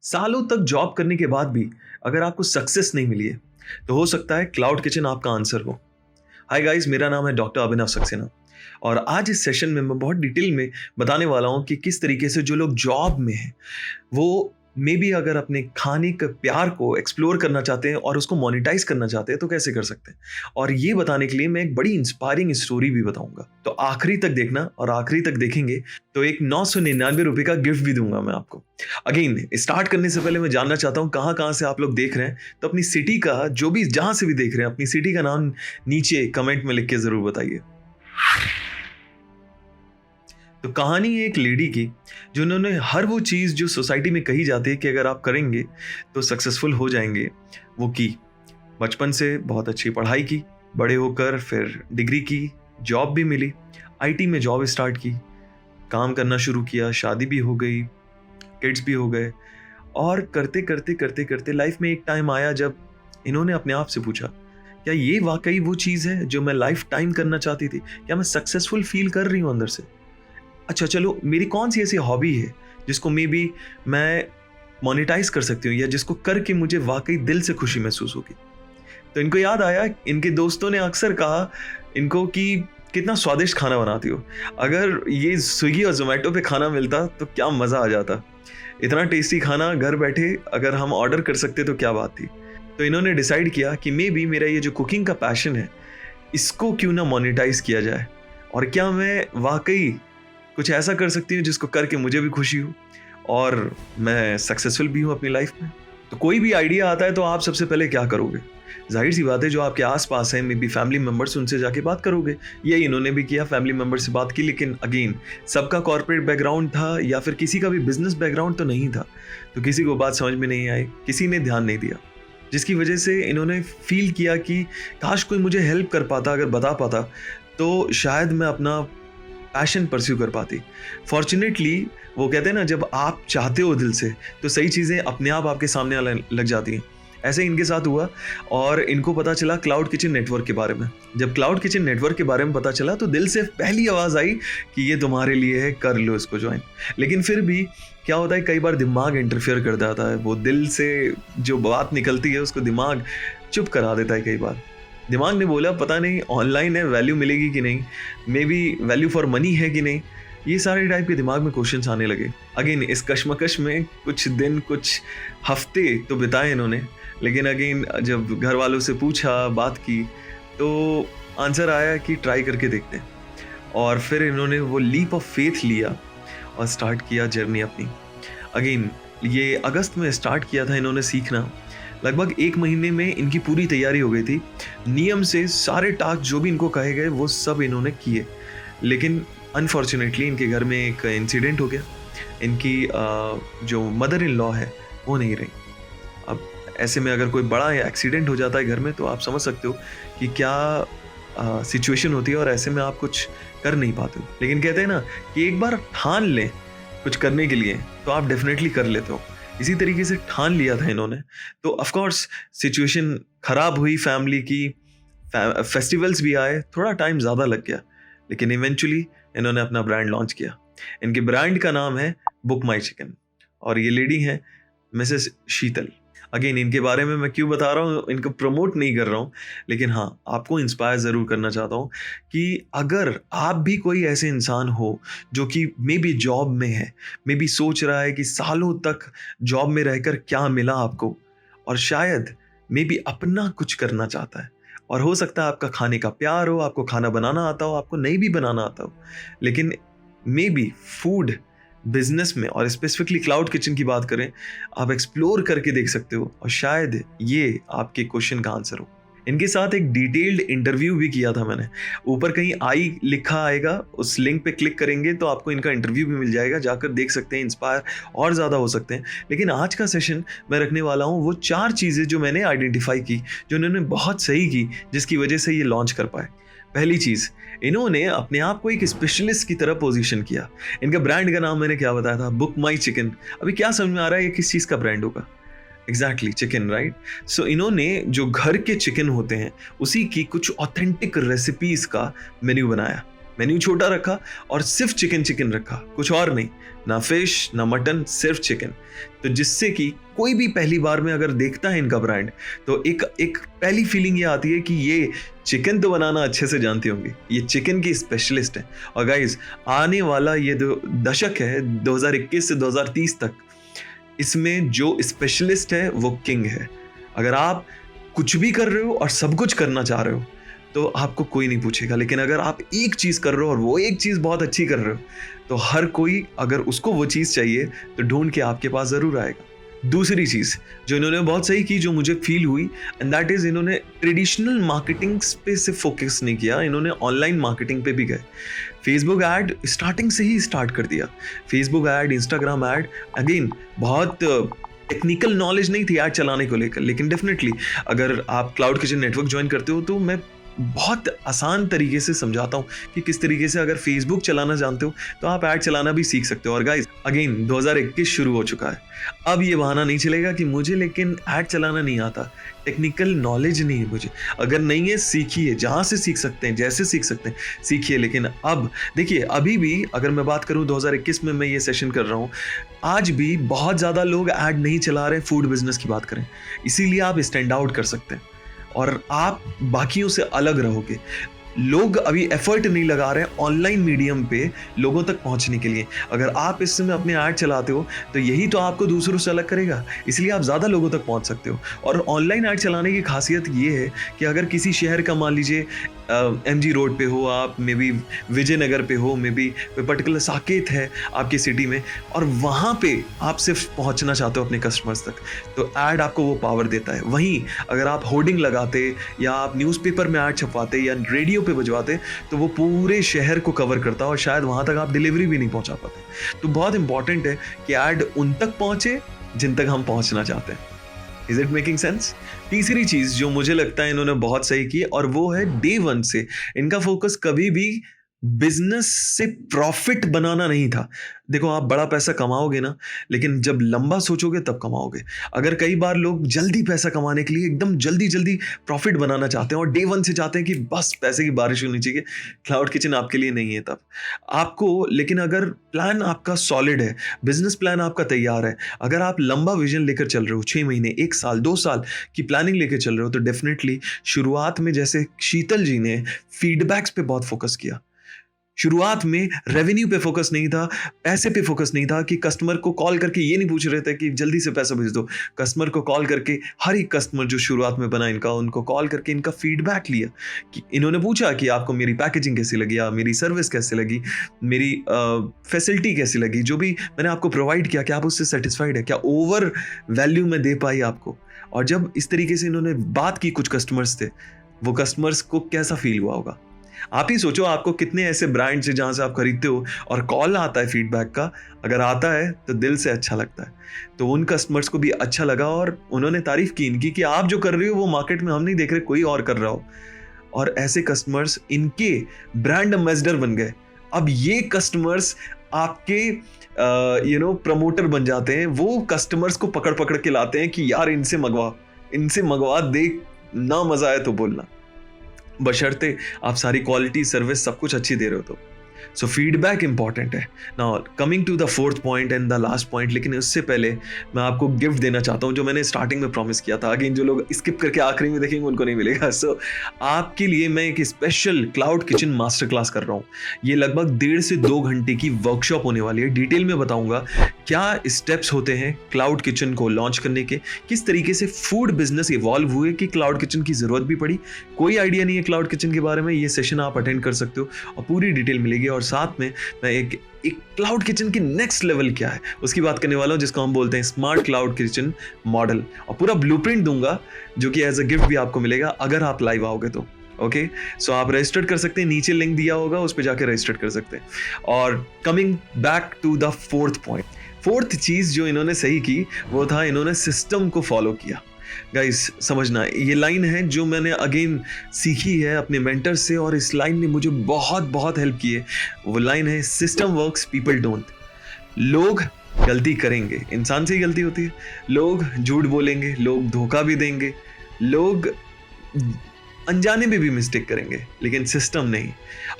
सालों तक जॉब करने के बाद भी अगर आपको सक्सेस नहीं मिली है तो हो सकता है क्लाउड किचन आपका आंसर हो। हाय गाइस, मेरा नाम है डॉक्टर अभिनव सक्सेना और आज इस सेशन में मैं बहुत डिटेल में बताने वाला हूं कि किस तरीके से जो लोग जॉब में हैं वो मे बी अगर अपने खाने के प्यार को एक्सप्लोर करना चाहते हैं और उसको मोनेटाइज करना चाहते हैं तो कैसे कर सकते हैं। और ये बताने के लिए मैं एक बड़ी इंस्पायरिंग स्टोरी भी बताऊंगा, तो आखिरी तक देखना। और आखिरी तक देखेंगे तो एक 999 रुपए का गिफ्ट भी दूंगा मैं आपको। अगेन स्टार्ट करने से पहले मैं जानना चाहता हूँ कहाँ कहाँ से आप लोग देख रहे हैं, तो अपनी सिटी का, जो भी जहां से भी देख रहे हैं, अपनी सिटी का नाम नीचे कमेंट में लिख के जरूर बताइए। तो कहानी है एक लेडी की जिन्होंने हर वो चीज़ जो सोसाइटी में कही जाती है कि अगर आप करेंगे तो सक्सेसफुल हो जाएंगे, वो की। बचपन से बहुत अच्छी पढ़ाई की, बड़े होकर फिर डिग्री की, जॉब भी मिली, आईटी में जॉब स्टार्ट की, काम करना शुरू किया, शादी भी हो गई, किड्स भी हो गए। और करते करते करते करते लाइफ में एक टाइम आया जब इन्होंने अपने आप से पूछा, क्या ये वाकई वो चीज़ है जो मैं लाइफ टाइम करना चाहती थी? क्या मैं सक्सेसफुल फील कर रही हूँ अंदर से? अच्छा चलो, मेरी कौन सी ऐसी हॉबी है जिसको मे बी मैं मोनेटाइज कर सकती हूँ या जिसको करके मुझे वाकई दिल से खुशी महसूस होगी। तो इनको याद आया, इनके दोस्तों ने अक्सर कहा इनको कि कितना स्वादिष्ट खाना बनाती हो, अगर ये स्विगी और जोमेटो पे खाना मिलता तो क्या मज़ा आ जाता। इतना टेस्टी खाना घर बैठे अगर हम ऑर्डर कर सकते तो क्या बात थी। तो इन्होंने डिसाइड किया कि मे बी मेरा ये जो कुकिंग का पैशन है इसको क्यों ना मोनेटाइज किया जाए, और क्या मैं वाकई कुछ ऐसा कर सकती हूँ जिसको करके मुझे भी खुशी हो और मैं सक्सेसफुल भी हूँ अपनी लाइफ में। तो कोई भी आइडिया आता है तो आप सबसे पहले क्या करोगे? जाहिर सी बात है, जो आपके आसपास हैं, मे बी फैमिली मेंबर्स, उनसे जाके बात करोगे। यही इन्होंने भी किया, फैमिली मेंबर से बात की। लेकिन अगेन सबका कॉर्पोरेट बैकग्राउंड था या फिर किसी का भी बिजनेस बैकग्राउंड तो नहीं था, तो किसी को बात समझ में नहीं आई, किसी ने ध्यान नहीं दिया, जिसकी वजह से इन्होंने फील किया कि काश कोई मुझे हेल्प कर पाता, अगर बता पाता तो शायद मैं अपना पैशन परस्यू कर पाती। फॉर्चुनेटली वो कहते हैं ना, जब आप चाहते हो दिल से तो सही चीज़ें अपने आप आपके सामने आने लग जाती हैं। ऐसे इनके साथ हुआ और इनको पता चला क्लाउड किचन नेटवर्क के बारे में। जब क्लाउड किचन नेटवर्क के बारे में पता चला तो दिल से पहली आवाज़ आई कि ये तुम्हारे लिए है, कर लो इसको ज्वाइन। लेकिन फिर भी क्या होता है, कई बार दिमाग इंटरफेयर कर देता है। वो दिल से जो बात निकलती है उसको दिमाग चुप करा देता है। कई बार दिमाग ने बोला पता नहीं ऑनलाइन है, वैल्यू मिलेगी कि नहीं, may be value for money है कि नहीं। ये सारे टाइप के दिमाग में क्वेश्चंस आने लगे। अगेन इस कश्मकश में कुछ दिन, कुछ हफ्ते तो बिताए इन्होंने। लेकिन अगेन जब घर वालों से पूछा, बात की, तो आंसर आया कि ट्राई करके देखते हैं। और फिर इन्होंने वो लीप ऑफ फेथ लिया और स्टार्ट किया जर्नी अपनी। अगेन ये अगस्त में स्टार्ट किया था इन्होंने सीखना। लगभग 1 महीने में इनकी पूरी तैयारी हो गई थी। नियम से सारे टास्क जो भी इनको कहे गए वो सब इन्होंने किए। लेकिन अनफॉर्चुनेटली इनके घर में एक इंसिडेंट हो गया। इनकी जो मदर इन लॉ है वो नहीं रही। अब ऐसे में अगर कोई बड़ा एक्सीडेंट हो जाता है घर में तो आप समझ सकते हो कि क्या सिचुएशन होती है, और ऐसे में आप कुछ कर नहीं पाते हो। लेकिन कहते हैं ना कि एक बार ठान लें कुछ करने के लिए तो आप डेफिनेटली कर लेते हो। इसी तरीके से ठान लिया था इन्होंने। तो ऑफ कोर्स सिचुएशन खराब हुई फैमिली की, फेस्टिवल्स भी आए, थोड़ा टाइम ज़्यादा लग गया, लेकिन इवेंचुअली इन्होंने अपना ब्रांड लॉन्च किया। इनके ब्रांड का नाम है बुक माई चिकन और ये लेडी हैं मिसेस शीतल। अगेन इनके बारे में मैं क्यों बता रहा हूँ, इनको प्रमोट नहीं कर रहा हूँ, लेकिन हाँ आपको इंस्पायर ज़रूर करना चाहता हूँ कि अगर आप भी कोई ऐसे इंसान हो जो कि मे बी जॉब में है, मे बी सोच रहा है कि सालों तक जॉब में रहकर क्या मिला आपको, और शायद मे बी अपना कुछ करना चाहता है। और हो सकता है आपका खाने का प्यार हो, आपको खाना बनाना आता हो, आपको नहीं भी बनाना आता हो, लेकिन मे बी फूड बिजनेस में और स्पेसिफिकली क्लाउड किचन की बात करें, आप एक्सप्लोर करके देख सकते हो और शायद ये आपके क्वेश्चन का आंसर हो। इनके साथ एक डिटेल्ड इंटरव्यू भी किया था मैंने। ऊपर कहीं आई लिखा आएगा, उस लिंक पे क्लिक करेंगे तो आपको इनका इंटरव्यू भी मिल जाएगा, जाकर देख सकते हैं, इंस्पायर और ज़्यादा हो सकते हैं। लेकिन आज का सेशन मैं रखने वाला हूँ वो 4 चीज़ें जो मैंने आइडेंटिफाई की, जो इन्होंने बहुत सही की, जिसकी वजह से ये लॉन्च कर पाए। पहली चीज़, इन्होंने अपने आप को एक स्पेशलिस्ट की तरह पोजीशन किया। इनका ब्रांड का नाम मैंने क्या बताया था, बुक माई चिकन। अभी क्या समझ में आ रहा है ये किस चीज़ का ब्रांड होगा? Exactly chicken, right. सो इन्होंने जो घर के चिकन होते हैं उसी की कुछ ऑथेंटिक रेसिपीज का मेन्यू बनाया। मेन्यू छोटा रखा और सिर्फ चिकन चिकन रखा, कुछ और नहीं, ना फिश ना मटन, सिर्फ चिकन। तो जिससे कि कोई भी पहली बार में अगर देखता है इनका ब्रांड तो एक एक पहली फीलिंग ये आती है कि ये चिकन तो बनाना अच्छे से जानती होंगी, ये चिकन की स्पेशलिस्ट है। और गाइज आने वाला ये जो दशक है 2021 से 2030 तक, इसमें जो स्पेशलिस्ट है वो किंग है। अगर आप कुछ भी कर रहे हो और सब कुछ करना चाह रहे हो तो आपको कोई नहीं पूछेगा, लेकिन अगर आप एक चीज़ कर रहे हो और वो एक चीज़ बहुत अच्छी कर रहे हो तो हर कोई अगर उसको वो चीज़ चाहिए तो ढूंढ के आपके पास ज़रूर आएगा। दूसरी चीज़ जो इन्होंने बहुत सही की, जो मुझे फील हुई, एंड दैट इज़ इन्होंने ट्रेडिशनल मार्केटिंग पे से फोकस नहीं किया, इन्होंने ऑनलाइन मार्केटिंग पे भी गए। फेसबुक ऐड स्टार्टिंग से ही स्टार्ट कर दिया, Facebook ad, Instagram add. Again बहुत टेक्निकल नॉलेज नहीं थी ऐड चलाने को लेकर, लेकिन डेफिनेटली अगर आप क्लाउड किचन नेटवर्क ज्वाइन करते हो तो मैं बहुत आसान तरीके से समझाता हूँ कि किस तरीके से अगर फेसबुक चलाना जानते हो तो आप ऐड चलाना भी सीख सकते हो। और गाइस अगेन 2021 शुरू हो चुका है, अब ये बहाना नहीं चलेगा कि मुझे लेकिन ऐड चलाना नहीं आता, टेक्निकल नॉलेज नहीं है मुझे। अगर नहीं है सीखिए, जहाँ से सीख सकते हैं, जैसे सीख सकते हैं सीखिए। लेकिन अब देखिए, अभी भी अगर मैं बात करूँ 2021 में मैं ये सेशन कर रहा हूँ, आज भी बहुत ज़्यादा लोग ऐड नहीं चला रहे फूड बिजनेस की बात करें, इसीलिए आप स्टैंड आउट कर सकते हैं और आप बाकियों से अलग रहोगे। लोग अभी एफर्ट नहीं लगा रहे हैं ऑनलाइन मीडियम पे लोगों तक पहुंचने के लिए। अगर आप इस समय अपने ऐड चलाते हो तो यही तो आपको दूसरों से अलग करेगा, इसलिए आप ज़्यादा लोगों तक पहुंच सकते हो। और ऑनलाइन ऐड चलाने की खासियत ये है कि अगर किसी शहर का मान लीजिए MG रोड पे हो आप, मे बी विजयनगर पे हो, मे बी पर्टिकुलर साकेत है आपकी सिटी में, और वहाँ पे आप सिर्फ पहुँचना चाहते हो अपने कस्टमर्स तक, तो ऐड आपको वो पावर देता है। वहीं अगर आप होर्डिंग लगाते या आप न्यूज़पेपर में ऐड छपवाते या रेडियो पे बजवाते तो वो पूरे शहर को कवर करता और शायद वहाँ तक आप डिलीवरी भी नहीं पहुँचा पाते। तो बहुत इंपॉर्टेंट है कि ऐड उन तक पहुँचे जिन तक हम पहुँचना चाहते हैं। Is it making sense? तीसरी चीज जो मुझे लगता है इन्होंने बहुत सही की, और वो है डे वन से इनका फोकस कभी भी बिजनेस से प्रॉफिट बनाना नहीं था। देखो, आप बड़ा पैसा कमाओगे ना, लेकिन जब लंबा सोचोगे तब कमाओगे। अगर कई बार लोग जल्दी पैसा कमाने के लिए एकदम जल्दी जल्दी प्रॉफिट बनाना चाहते हैं और डे वन से चाहते हैं कि बस पैसे की बारिश होनी चाहिए, क्लाउड किचन आपके लिए नहीं है तब आपको। लेकिन अगर प्लान आपका सॉलिड है, बिजनेस प्लान आपका तैयार है, अगर आप लंबा विजन लेकर चल रहे हो, 6 महीने 1 साल 2 साल की प्लानिंग लेकर चल रहे हो, तो डेफिनेटली शुरुआत में जैसे शीतल जी ने फीडबैक्स पे बहुत फोकस किया, शुरुआत में रेवेन्यू पे फोकस नहीं था, पैसे पे फोकस नहीं था कि कस्टमर को कॉल करके ये नहीं पूछ रहे थे कि जल्दी से पैसा भेज दो। कस्टमर को कॉल करके, हर एक कस्टमर जो शुरुआत में बना इनका, उनको कॉल करके इनका फीडबैक लिया कि इन्होंने पूछा कि आपको मेरी पैकेजिंग कैसी लगी, या मेरी सर्विस कैसी लगी, मेरी फैसिलिटी कैसी लगी, जो भी मैंने आपको प्रोवाइड किया, क्या आप उससे सेटिस्फाइड है, क्या ओवर वैल्यू में दे पाई आपको। और जब इस तरीके से इन्होंने बात की कुछ कस्टमर्स थे, वो कस्टमर्स को कैसा फील हुआ होगा। आप ही सोचो, आपको कितने ऐसे ब्रांड से जहां से आप खरीदते हो और कॉल आता है फीडबैक का, अगर आता है तो दिल से अच्छा लगता है। तो उन कस्टमर्स को भी अच्छा लगा और उन्होंने तारीफ की इनकी कि आप जो कर रहे हो वो मार्केट में हम नहीं देख रहे, कोई और कर रहा हो। और ऐसे कस्टमर्स इनके ब्रांड एम्बेसडर बन गए। अब ये कस्टमर्स आपके प्रमोटर बन जाते हैं। वो कस्टमर्स को पकड़ पकड़ के लाते हैं कि यार इनसे मंगवा, देख ना मजा आए तो बोलना, बशर्ते आप सारी क्वालिटी, सर्विस सब कुछ अच्छी दे रहे हो तो। सो फीडबैक इंपॉर्टेंट है। Now coming to the fourth point and the last point, लेकिन उससे पहले मैं आपको गिफ्ट देना चाहता हूं जो मैंने स्टार्टिंग में प्रॉमिस किया था। अगेन जो लोग स्किप करके आखिरी में देखेंगे उनको नहीं मिलेगा। सो आपके लिए मैं एक special cloud kitchen master class कर रहा हूँ। ये लगभग 1.5 से 2 घंटे की वर्कशॉप होने वाली है। डिटेल में बताऊंगा क्या स्टेप्स होते हैं क्लाउड किचन को लॉन्च करने के, किस तरीके से फूड बिजनेस इवॉल्व हुए कि क्लाउड किचन की जरूरत भी पड़ी। कोई आइडिया नहीं है क्लाउड किचन के बारे में, ये सेशन आप अटेंड कर सकते हो और पूरी डिटेल मिलेगी। और साथ में मैं एक क्लाउड किचन की नेक्स्ट लेवल क्या है उसकी बात करने वाला हूं, जिसको हम बोलते हैं स्मार्ट क्लाउड किचन मॉडल, और पूरा ब्लूप्रिंट दूंगा जो कि एज अ गिफ्ट भी आपको मिलेगा अगर आप लाइव आओगे तो। ओके, सो आप रजिस्टर कर सकते हैं, नीचे लिंक दिया होगा उस पर जाकर रजिस्टर कर सकते हैं। और coming back to the fourth point, fourth चीज जो इन्होंने सही की वो था इन्होंने सिस्टम को फॉलो किया। गाइस समझना, ये लाइन है जो मैंने अगेन सीखी है अपने मेंटर से और इस लाइन ने मुझे बहुत बहुत हेल्प की है। वो लाइन है, सिस्टम वर्क्स पीपल डोंट। लोग गलती करेंगे, इंसान से ही गलती होती है, लोग झूठ बोलेंगे, लोग धोखा भी देंगे, लोग अनजाने में भी मिस्टेक करेंगे, लेकिन सिस्टम नहीं।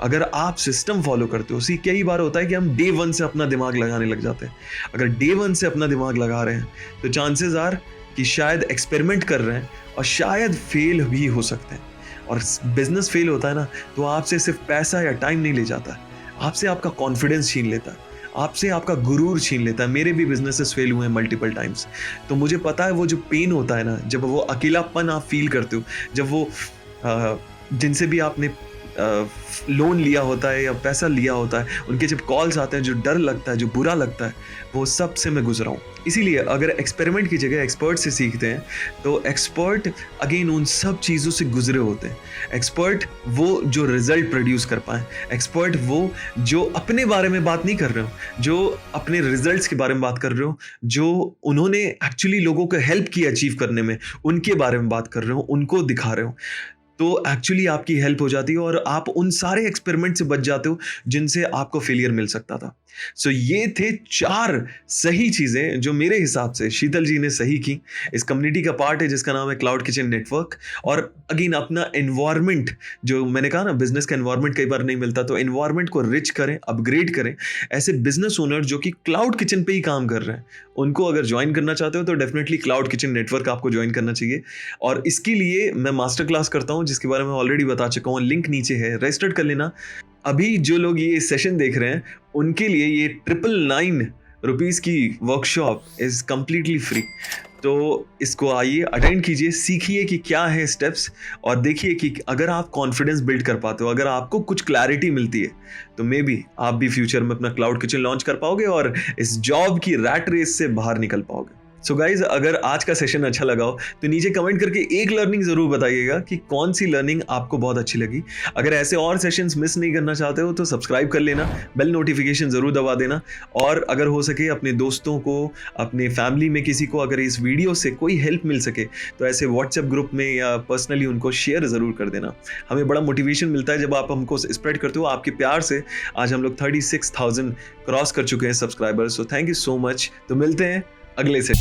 अगर आप सिस्टम फॉलो करते हो, सी कई बार होता है कि हम डे वन से अपना दिमाग लगाने लग जाते हैं। अगर डे वन से अपना दिमाग लगा रहे हैं तो चांसेस आर कि शायद एक्सपेरिमेंट कर रहे हैं और शायद फेल भी हो सकते हैं। और बिजनेस फेल होता है ना, तो आपसे सिर्फ पैसा या टाइम नहीं ले जाता, आपसे आपका कॉन्फिडेंस छीन लेता है, आपसे आपका गुरूर छीन लेता है। मेरे भी बिजनेसेस फेल हुए हैं मल्टीपल टाइम्स, तो मुझे पता है वो जो पेन होता है ना, जब वो अकेलापन आप फील करते हो, जब वो जिनसे भी आपने लोन लिया होता है या पैसा लिया होता है, उनके जब कॉल्स आते हैं, जो डर लगता है, जो बुरा लगता है, वो सब से मैं गुजरा हूँ। इसीलिए अगर एक्सपेरिमेंट की जगह एक्सपर्ट से सीखते हैं तो एक्सपर्ट अगेन उन सब चीज़ों से गुजरे होते हैं। एक्सपर्ट वो जो रिजल्ट प्रोड्यूस कर पाए, एक्सपर्ट वो जो अपने बारे में बात नहीं कर रहे हो, जो अपने रिजल्ट्स के बारे में बात कर रहे हो, जो उन्होंने एक्चुअली लोगों को हेल्प की अचीव करने में, उनके बारे में बात कर रहे हो, उनको दिखा रहे हो, तो एक्चुअली आपकी हेल्प हो जाती है और आप उन सारे एक्सपेरिमेंट से बच जाते हो जिनसे आपको फेलियर मिल सकता था। सो ये थे 4 सही चीज़ें जो मेरे हिसाब से शीतल जी ने सही की। इस कम्युनिटी का पार्ट है जिसका नाम है क्लाउड किचन नेटवर्क। और अगेन अपना एनवायरनमेंट, जो मैंने कहा ना बिजनेस का एनवायरनमेंट कई बार नहीं मिलता, तो एनवायरनमेंट को रिच करें, अपग्रेड करें। ऐसे बिजनेस ओनर जो कि क्लाउड किचन पे ही काम कर रहे हैं, उनको अगर ज्वाइन करना चाहते हो तो डेफिनेटली क्लाउड किचन नेटवर्क आपको ज्वाइन करना चाहिए। और इसके लिए मैं मास्टर क्लास करता हूँ जिसके बारे में ऑलरेडी बता चुका हूँ, लिंक नीचे है, रजिस्टर कर लेना। अभी जो लोग ये सेशन देख रहे हैं उनके लिए ये 999 रुपीज़ की वर्कशॉप इज़ कम्प्लीटली फ्री। तो इसको आइए, अटेंड कीजिए, सीखिए कि क्या है स्टेप्स, और देखिए कि अगर आप कॉन्फिडेंस बिल्ड कर पाते हो, अगर आपको कुछ क्लैरिटी मिलती है, तो मे बी आप भी फ्यूचर में अपना क्लाउड किचन लॉन्च कर पाओगे और इस जॉब की रैट रेस से बाहर निकल पाओगे। सो गाइज, अगर आज का सेशन अच्छा लगा हो तो नीचे कमेंट करके एक लर्निंग जरूर बताइएगा कि कौन सी लर्निंग आपको बहुत अच्छी लगी। अगर ऐसे और सेशंस मिस नहीं करना चाहते हो तो सब्सक्राइब कर लेना, बेल नोटिफिकेशन जरूर दबा देना, और अगर हो सके अपने दोस्तों को, अपने फैमिली में किसी को अगर इस वीडियो से कोई हेल्प मिल सके तो ऐसे व्हाट्सएप ग्रुप में या पर्सनली उनको शेयर जरूर कर देना। हमें बड़ा मोटिवेशन मिलता है जब आप हमको स्प्रेड करते हो। आपके प्यार से आज हम लोग 36,000 क्रॉस कर चुके हैं subscribers. So thank you so much. तो मिलते हैं अगले से।